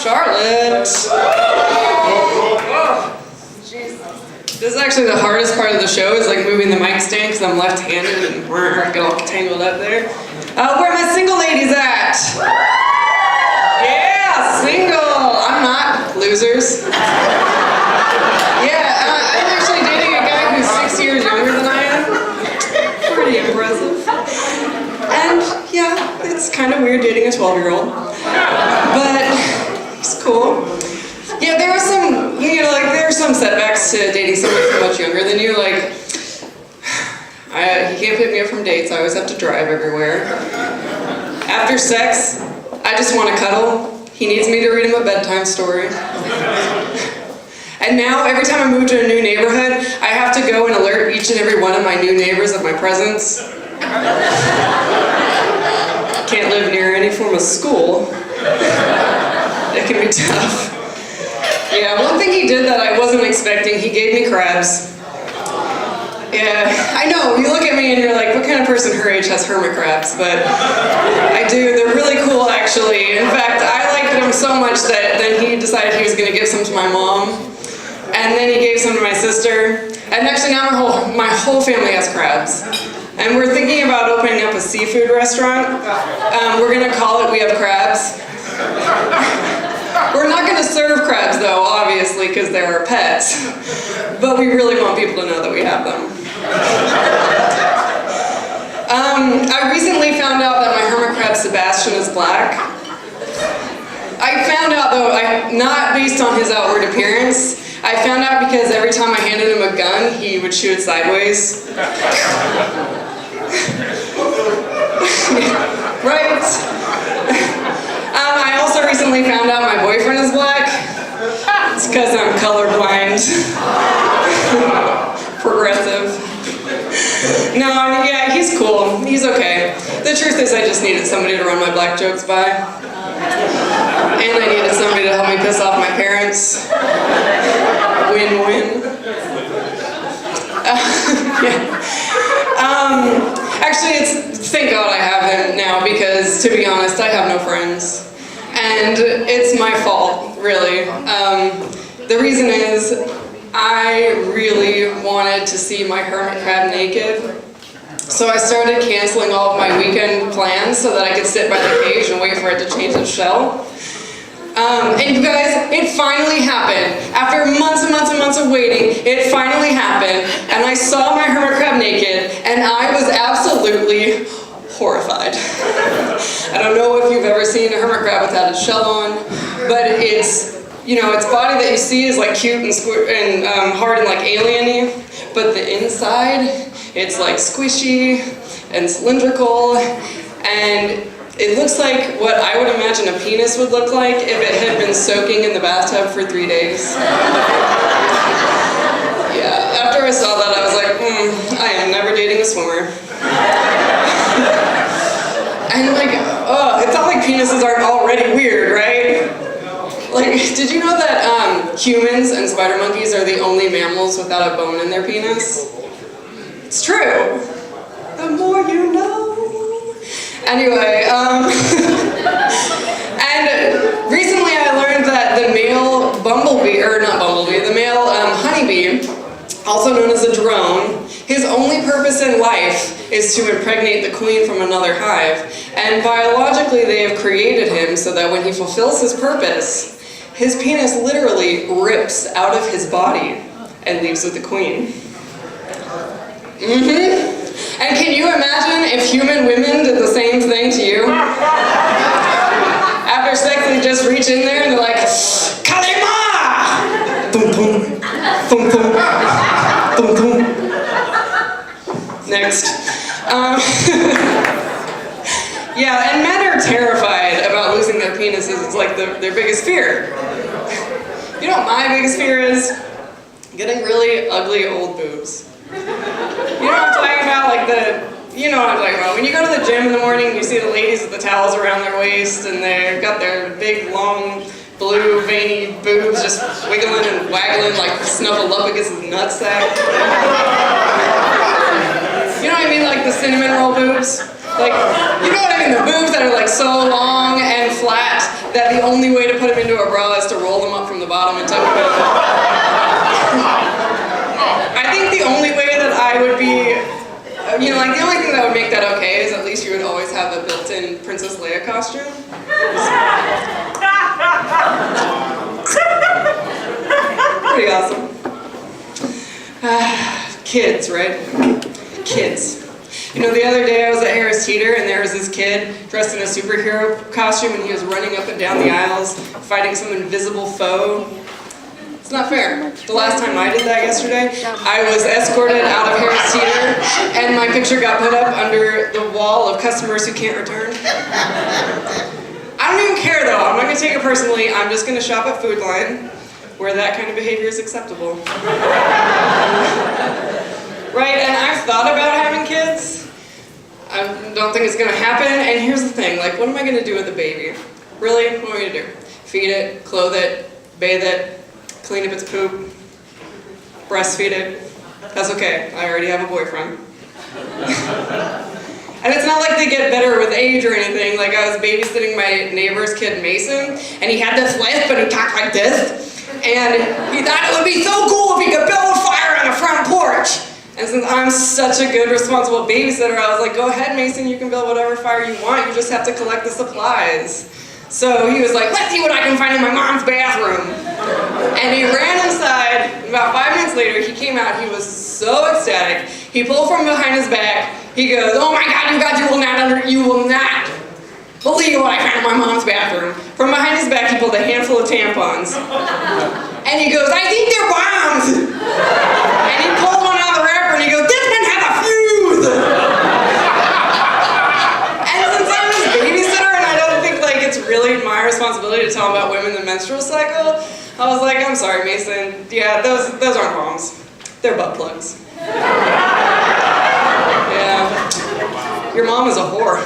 Charlotte. This is actually the hardest part of the show, is like moving the mic stand because I'm left-handed and get all tangled up there. Where my single ladies at? Yeah, single. I'm not. Losers. Yeah, I'm actually dating a guy who's 6 years younger than I am. Pretty impressive. And yeah, it's kind of weird dating a 12-year-old. But he's cool. Yeah, there are some, there are some setbacks to dating someone so much younger than you. Like, he can't pick me up from dates. I always have to drive everywhere. After sex, I just want to cuddle. He needs me to read him a bedtime story. And now, every time I move to a new neighborhood, I have to go and alert each and every one of my new neighbors of my presence. Can't live near any form of school. It can be tough. Yeah, one thing he did that I wasn't expecting, he gave me crabs. Yeah, I know, you look at me and you're like, what kind of person her age has hermit crabs? But I do, they're really cool actually. In fact, I liked them so much that then he decided he was going to give some to my mom. And then he gave some to my sister. And actually now my whole family has crabs. And we're thinking about opening up a seafood restaurant. We're going to call it We Have Crabs. We're not going to serve crabs though, obviously, because they're our pets. But we really want people to know that we have them. I recently found out that my hermit crab Sebastian is black. I found out though, not based on his outward appearance. I found out because every time I handed him a gun, he would shoot it sideways. Right? I also recently found out my boyfriend is black. It's because I'm colorblind. Progressive. No, yeah, he's cool. He's okay. The truth is I just needed somebody to run my black jokes by. And I needed somebody to help me piss off my parents. Win-win. Yeah. Actually, thank God I have him now, because to be honest, I have no friends. And it's my fault, really. The reason is, I really wanted to see my hermit crab naked. So I started canceling all of my weekend plans so that I could sit by the cage and wait for it to change its shell. And you guys, it finally happened. After months and months and months of waiting, it finally happened. And I saw my hermit crab naked, and I was absolutely horrified. I don't know if you've ever seen a hermit crab without its shell on, but its body that you see is like cute and hard and like alien-y, but the inside, it's like squishy and cylindrical, and it looks like what I would imagine a penis would look like if it had been soaking in the bathtub for 3 days. Yeah, after I saw that, I was like, I am never dating a swimmer. And like, it's not like penises aren't already weird, right? Like, did you know that humans and spider monkeys are the only mammals without a bone in their penis? It's true. The more you know. Anyway, and recently I learned that the male the male honeybee, also known as a drone, his only purpose in life is to impregnate the queen from another hive. And biologically they have created him so that when he fulfills his purpose, his penis literally rips out of his body and leaves with the queen. And can you imagine if human women did the same thing to you? After sex, they just reach in there and they're like, Kalima! Boom, boom. Boom, boom. Boom, boom. Next. Yeah, and men are terrified about losing their penises. It's like their biggest fear. You know what my biggest fear is? Getting really ugly old boobs. You know what I'm talking about? You know what I'm talking about. When you go to the gym in the morning and you see the ladies with the towels around their waist and they've got their big, long, blue, veiny boobs just wiggling and waggling like Snuffleupagus' nutsack. You know what I mean? Like the cinnamon roll boobs? Like, you know what I mean? The boobs that are like so long and flat that the only way to put them into a bra is to roll them up from the bottom and tuck them in. I think the only way that I would be, you know, like the only thing that would make that okay is at least you would always have a built-in Princess Leia costume. Pretty awesome. Kids, right? Kids. You know, the other day I was at Harris Teeter and there was this kid dressed in a superhero costume and he was running up and down the aisles fighting some invisible foe. It's not fair. The last time I did that yesterday, I was escorted out of Harris Teeter and my picture got put up under the wall of customers who can't return. I don't even care though. I'm not going to take it personally. I'm just going to shop at Food Lion where that kind of behavior is acceptable. Right, and I've thought about having kids. I don't think it's going to happen, and here's the thing, like, what am I going to do with a baby? Really? What am I going to do? Feed it, clothe it, bathe it, clean up its poop, breastfeed it? That's okay, I already have a boyfriend. And it's not like they get better with age or anything. Like, I was babysitting my neighbor's kid, Mason, and he had this lisp, and he talked like this, and he thought it would be so cool if he could build a fire on the front porch. And since I'm such a good, responsible babysitter, I was like, go ahead, Mason, you can build whatever fire you want, you just have to collect the supplies. So he was like, let's see what I can find in my mom's bathroom. And he ran inside, and about 5 minutes later, he came out, he was so ecstatic. He pulled from behind his back, he goes, oh my God, you will not believe what I found in my mom's bathroom. From behind his back, he pulled a handful of tampons. And he goes, I think they're bombs. And he pulled one out of the wrapper and he goes, this one has a fuse. And since I'm his babysitter and I don't think like it's really my responsibility to tell him about women in the menstrual cycle, I was like, I'm sorry, Mason. Yeah, those aren't bombs. They're butt plugs. Yeah. Your mom is a whore.